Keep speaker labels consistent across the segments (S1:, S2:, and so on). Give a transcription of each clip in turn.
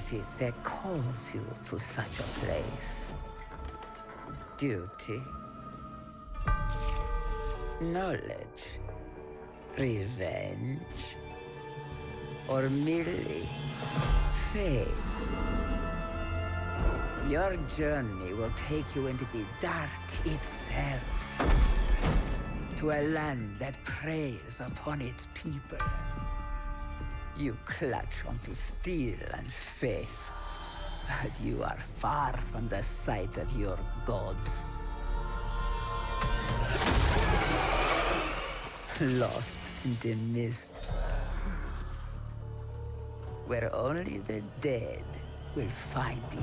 S1: is it that calls you to such a place? Duty? Knowledge? Revenge? Or merely fame? Your journey will take you into the dark itself, to a land that preys upon its people. You clutch onto steel and faith, but you are far from the sight of your gods. Lost in the mist, where only the dead will find you.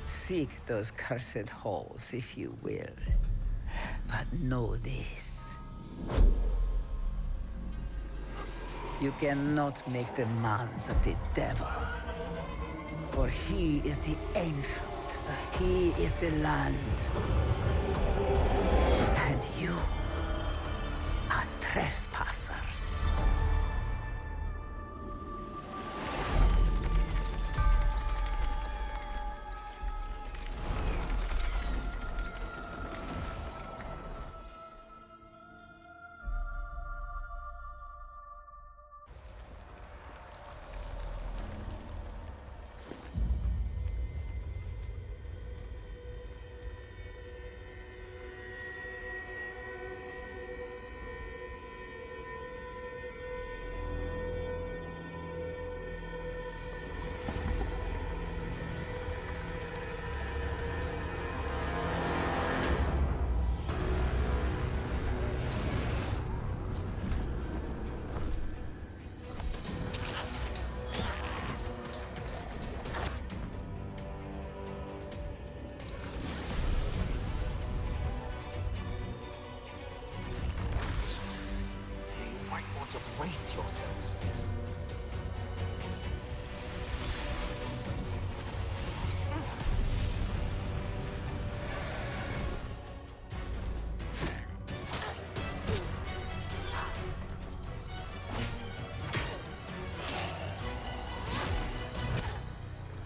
S1: Seek those cursed halls if you will, but know this. You cannot make demands of the devil, for he is the ancient, he is the land, and you are trespassers.
S2: Brace yourselves for this.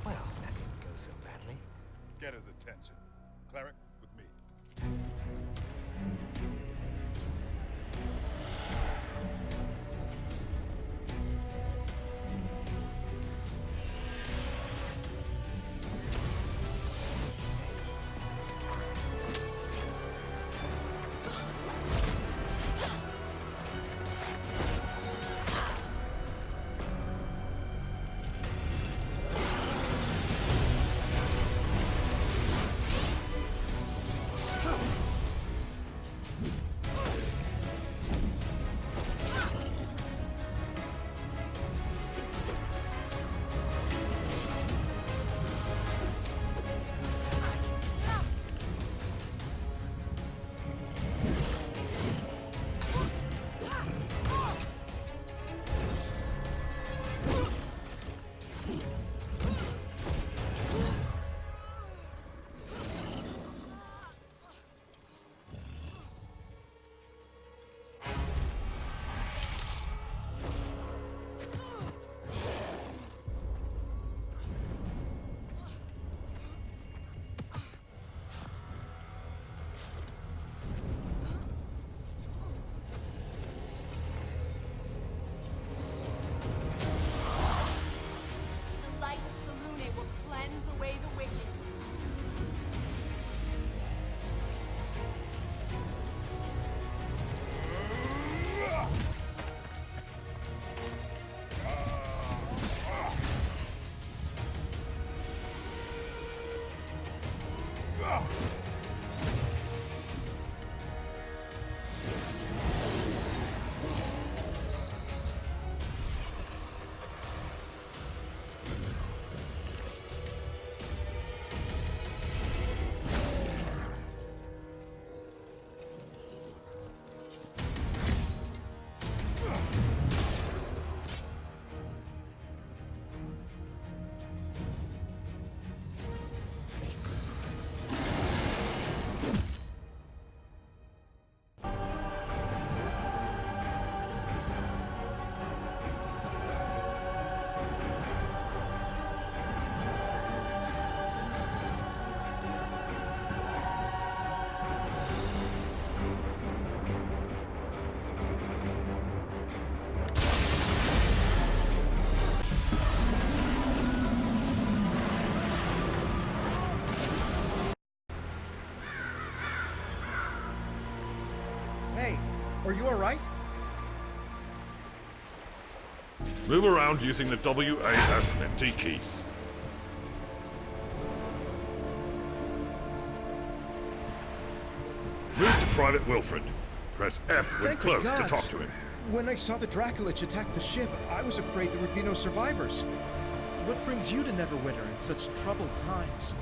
S2: Well, that didn't go so badly.
S3: Get his attention. Cleric, with me.
S4: you alright?
S5: Move around using the W, A, S, and T keys. Move to Private Wilfred. Press F when
S4: Thank the
S5: close to
S4: gods.
S5: talk to him.
S4: When I saw the Dracolich attack the ship, I was afraid there would be no survivors. What brings you to Neverwinter in such troubled times?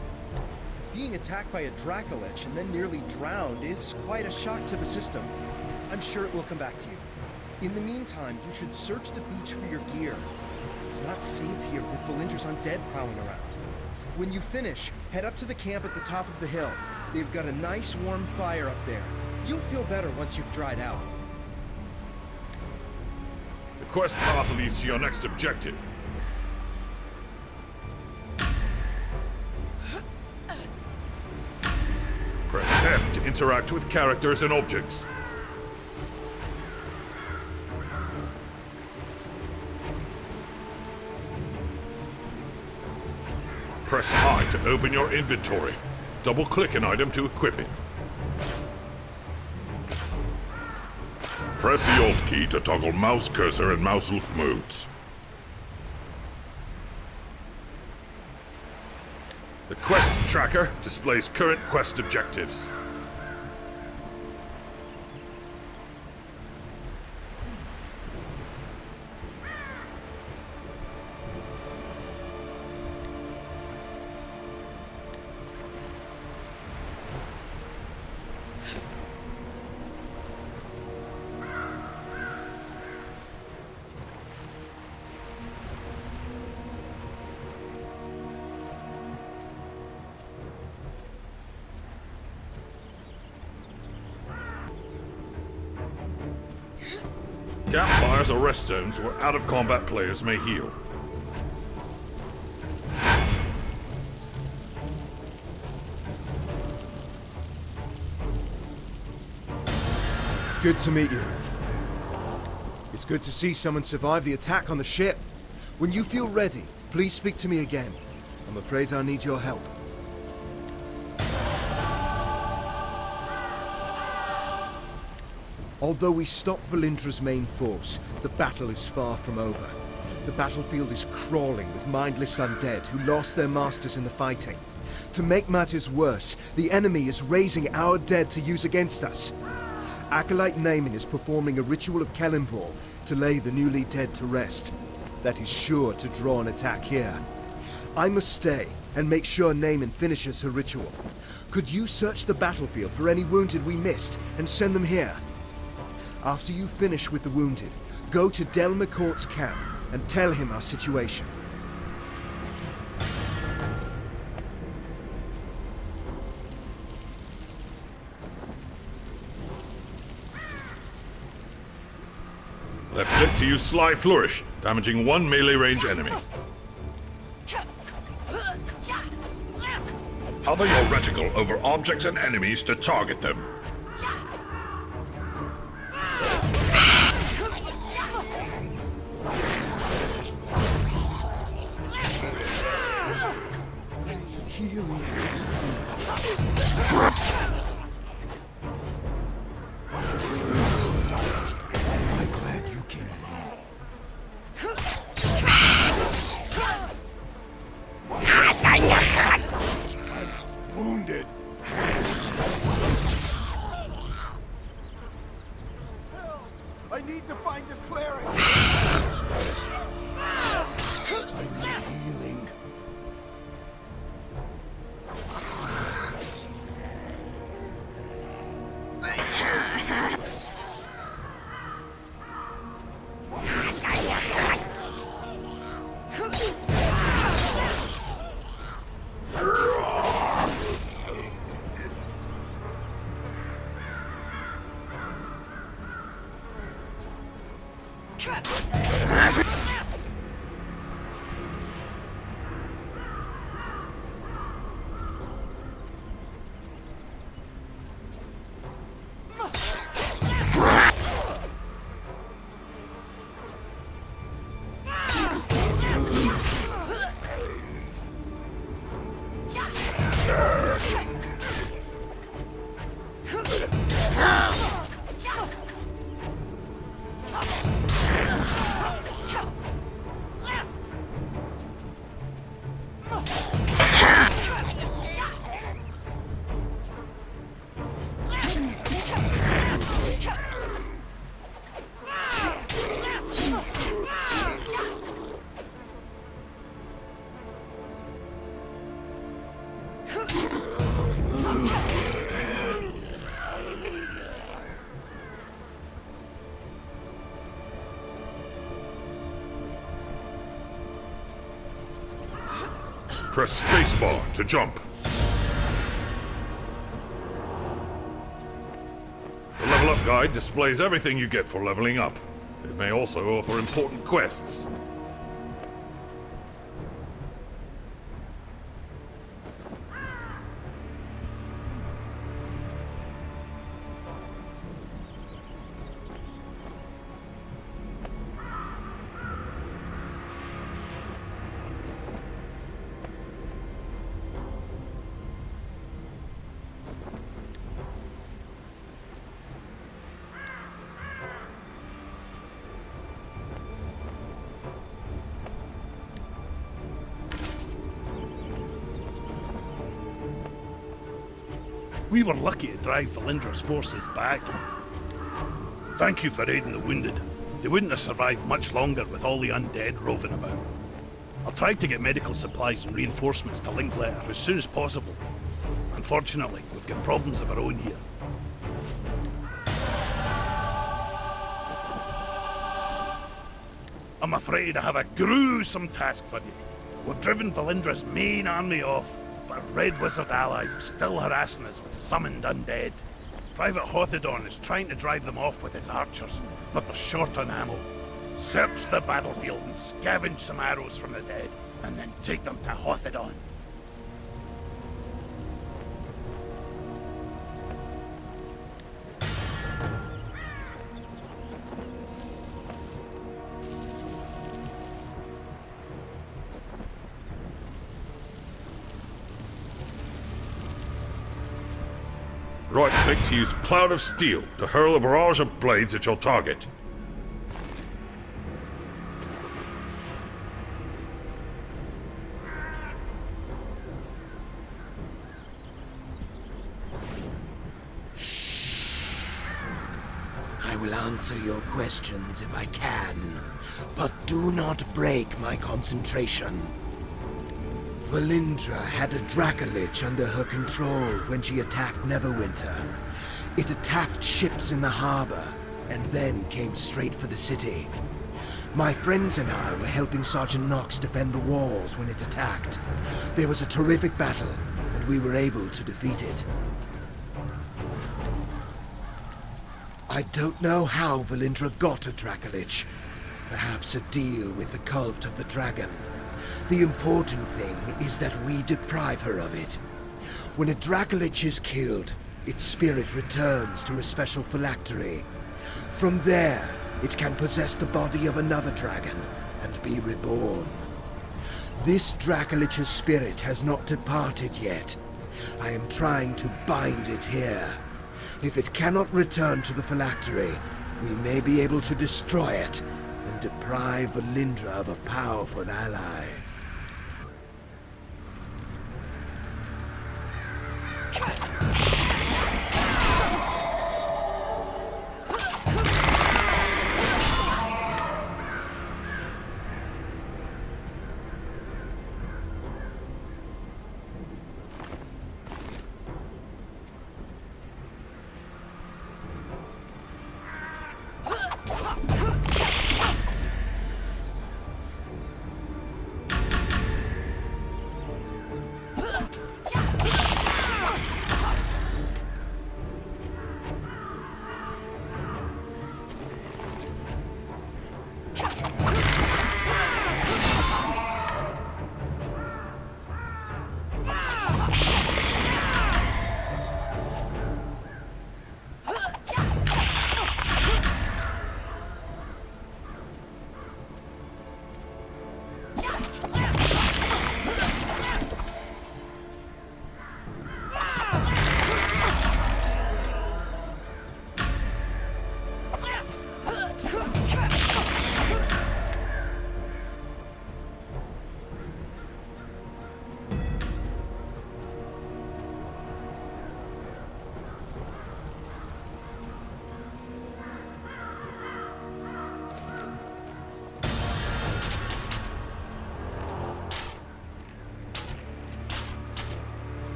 S4: Being attacked by a Dracolich and then nearly drowned is quite a shock to the system. I'm sure it will come back to you. In the meantime, you should search the beach for your gear. It's not safe here with Valindra's undead prowling around. When you finish, head up to the camp at the top of the hill. They've got a nice warm fire up there. You'll feel better once you've dried out.
S5: The quest path leads to your next objective. Press F to interact with characters and objects. Press I to open your inventory. Double-click an item to equip it. Press the Alt key to toggle mouse cursor and mouse look modes. The quest tracker displays current quest objectives. Campfires or rest zones where out-of-combat players may heal.
S4: Good to meet you. It's good to see someone survive the attack on the ship. When you feel ready, please speak to me again. I'm afraid I need your help. Although we stopped Valindra's main force, the battle is far from over. The battlefield is crawling with mindless undead who lost their masters in the fighting. To make matters worse, the enemy is raising our dead to use against us. Acolyte Naaman is performing a ritual of Kelimvor to lay the newly dead to rest. That is sure to draw an attack here. I must stay and make sure Naaman finishes her ritual. Could you search the battlefield for any wounded we missed and send them here? After you finish with the wounded, go to Del McCourt's camp and tell him our situation.
S5: Left click to use Sly Flourish, damaging one melee range enemy. Hover your reticle over objects and enemies to target them.
S3: Wounded.
S4: I need to find the cleric!
S3: I need healing.
S5: Press spacebar to jump. The Level Up Guide displays everything you get for leveling up. It may also offer important quests.
S3: We were lucky to drive Valindra's forces back. Thank you for aiding the wounded. They wouldn't have survived much longer with all the undead roving about. I'll try to get medical supplies and reinforcements to Linklater as soon as possible. Unfortunately, we've got problems of our own here. I'm afraid I have a gruesome task for you. We've driven Valindra's main army off, but our Red Wizard allies are still harassing us with summoned undead. Private Hothedon is trying to drive them off with his archers, but they're short on ammo. Search the battlefield and scavenge some arrows from the dead, and then take them to Hothedon.
S5: Right-click to use Cloud of Steel to hurl a barrage of blades at your target.
S4: I will answer your questions if I can, but do not break my concentration. Valindra had a Dracolich under her control when she attacked Neverwinter. It attacked ships in the harbor, and then came straight for the city. My friends and I were helping Sergeant Knox defend the walls when it attacked. There was a terrific battle, and we were able to defeat it. I don't know how Valindra got a Dracolich. Perhaps a deal with the cult of the dragon. The important thing is that we deprive her of it. When a Dracolich is killed, its spirit returns to a special phylactery. From there, it can possess the body of another dragon and be reborn. This Dracolich's spirit has not departed yet. I am trying to bind it here. If it cannot return to the phylactery, we may be able to destroy it and deprive Valindra of a powerful ally.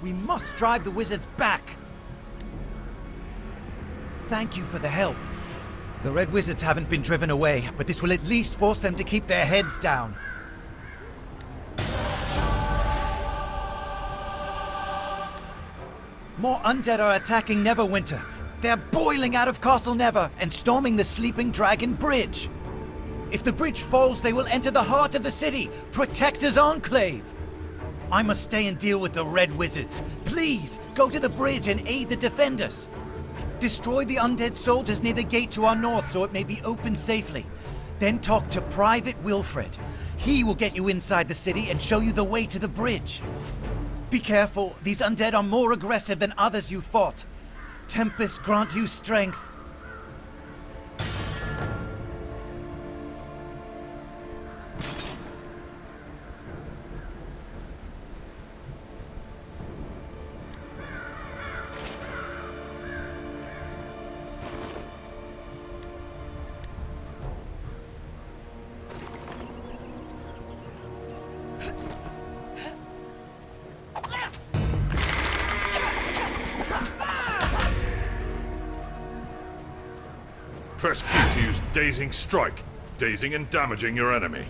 S2: We must drive the wizards back! Thank you for the help. The Red Wizards haven't been driven away, but this will at least force them to keep their heads down. More undead are attacking Neverwinter. They're boiling out of Castle Never and storming the Sleeping Dragon Bridge. If the bridge falls, they will enter the heart of the city, Protector's Enclave. I must stay and deal with the Red Wizards. Please, go to the bridge and aid the defenders. Destroy the undead soldiers near the gate to our north so it may be opened safely. Then talk to Private Wilfred. He will get you inside the city and show you the way to the bridge. Be careful, these undead are more aggressive than others you fought. Tempest grant you strength.
S5: Press Q to use Dazing Strike, dazing and damaging your enemy.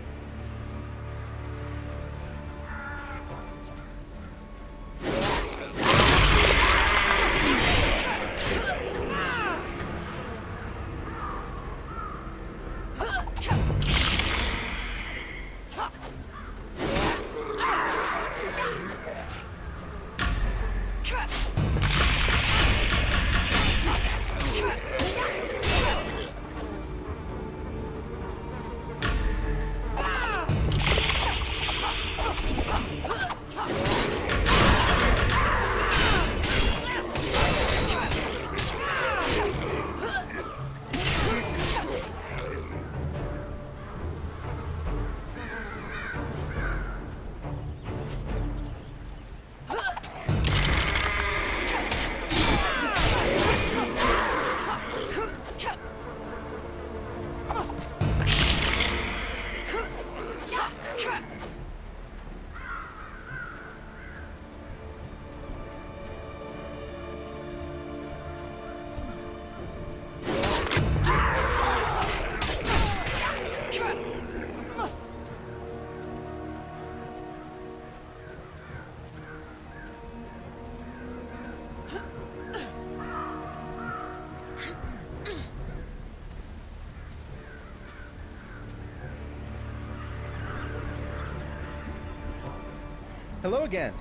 S4: Hello again.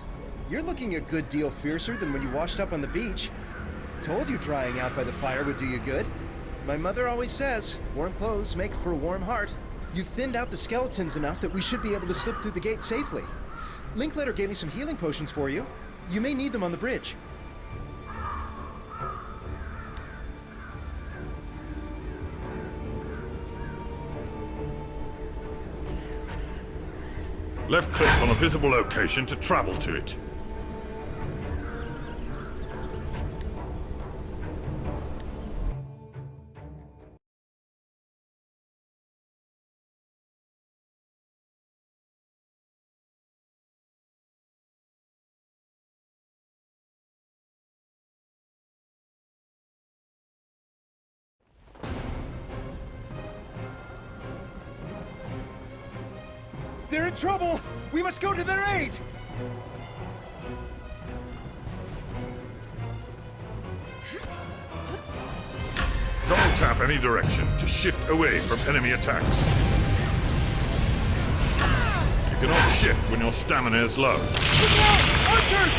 S4: You're looking a good deal fiercer than when you washed up on the beach. Told you drying out by the fire would do you good. My mother always says, warm clothes make for a warm heart. You've thinned out the skeletons enough that we should be able to slip through the gate safely. Linklater gave me some healing potions for you. You may need them on the bridge.
S5: Left-click on a visible location to travel to it.
S4: They're in trouble! We must go to their aid!
S5: Double tap any direction to shift away from enemy attacks. You cannot shift when your stamina is low.
S4: Look out! Archers!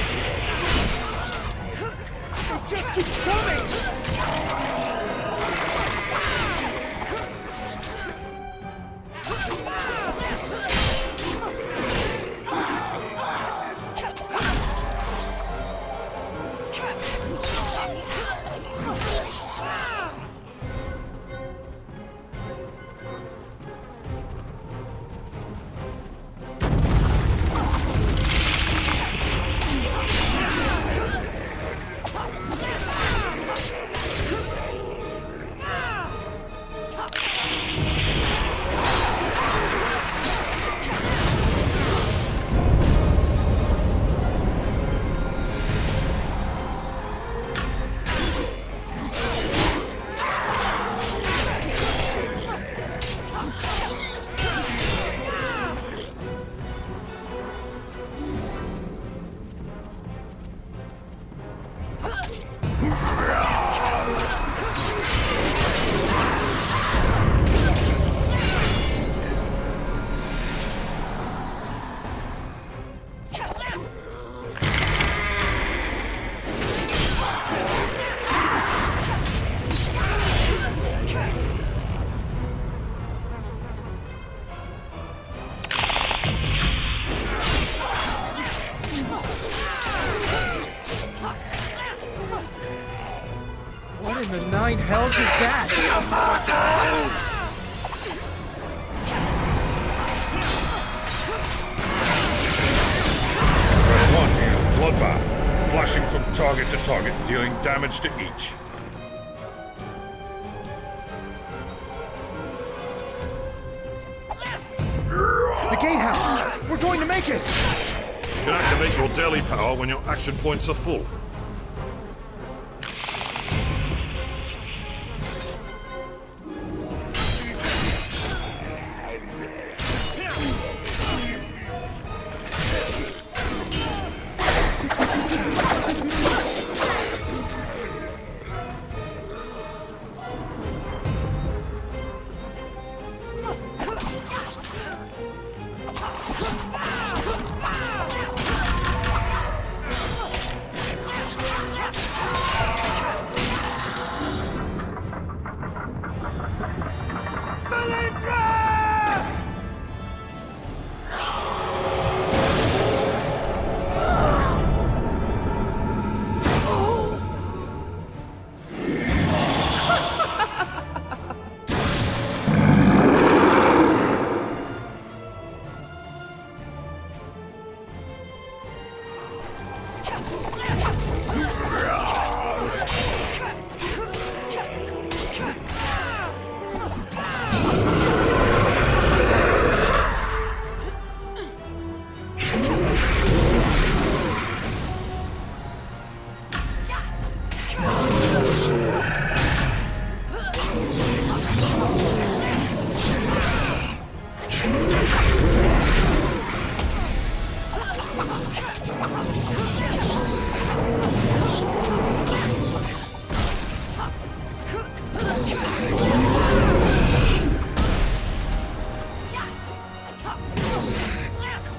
S4: It just keeps coming! What in the nine hells is that?
S5: Press 1 to use Bloodbath, flashing from target to target, dealing damage to each.
S4: The gatehouse! We're going to make it!
S5: You can activate your daily power when your action points are full.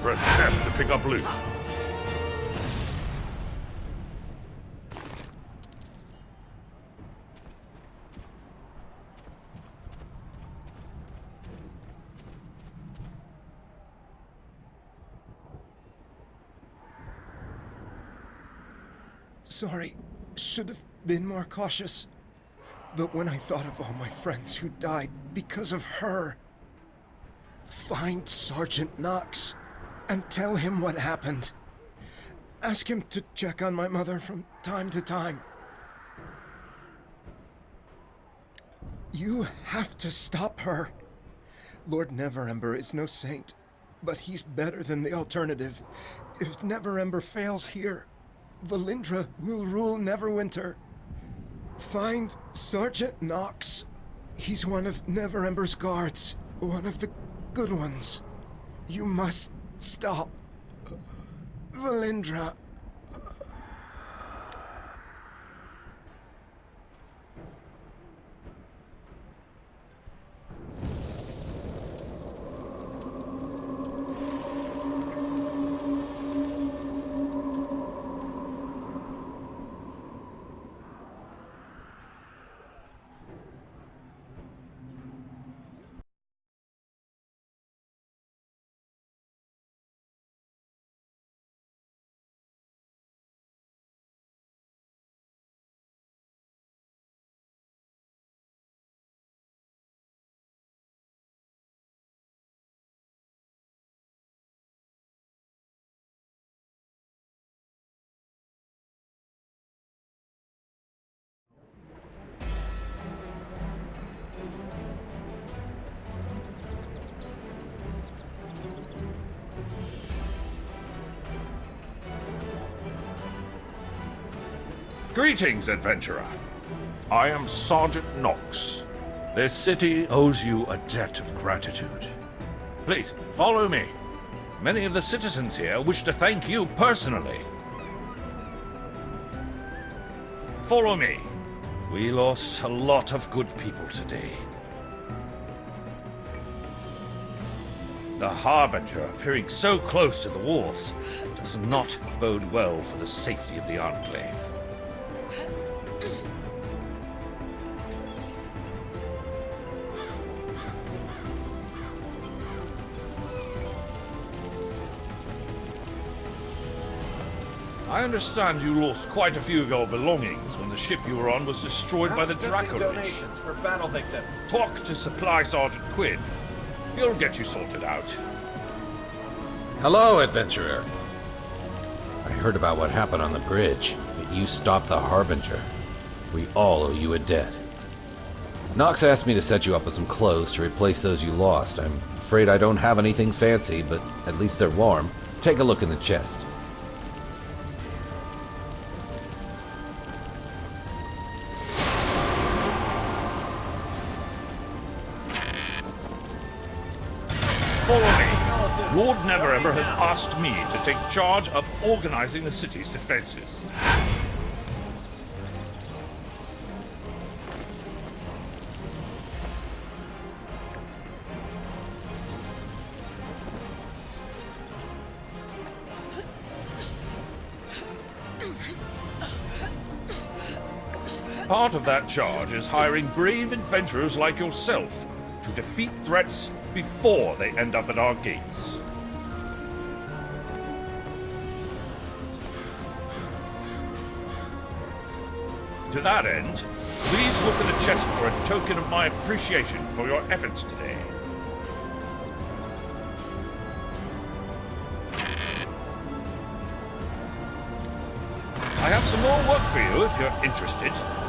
S5: Press F to pick up loot.
S4: Sorry, should have been more cautious. But when I thought of all my friends who died because of her... Find Sergeant Knox and tell him what happened. Ask him to check on my mother from time to time. You have to stop her. Lord Neverember is no saint, but he's better than the alternative. If Neverember fails here, Valindra will rule Neverwinter. Find Sergeant Knox. He's one of Neverember's guards, one of the good ones. You must stop Valindra.
S5: Greetings, adventurer. I am Sergeant Knox. This city owes you a debt of gratitude. Please, follow me. Many of the citizens here wish to thank you personally. Follow me. We lost a lot of good people today. The Harbinger appearing so close to the walls does not bode well for the safety of the Enclave. I understand you lost quite a few of your belongings when the ship you were on was destroyed by the Draco Lich.
S6: for battle victims.
S5: Talk to Supply Sergeant Quinn. He'll get you sorted out.
S7: Hello, adventurer. I heard about what happened on the bridge, but you stopped the Harbinger. We all owe you a debt. Nox asked me to set you up with some clothes to replace those you lost. I'm afraid I don't have anything fancy, but at least they're warm. Take a look in the chest.
S5: Follow me. Lord Neverwinter has asked me to take charge of organizing the city's defenses. Part of that charge is hiring brave adventurers like yourself to defeat threats before they end up at our gates. To that end, please look in the chest for a token of my appreciation for your efforts today. I have some more work for you if you're interested.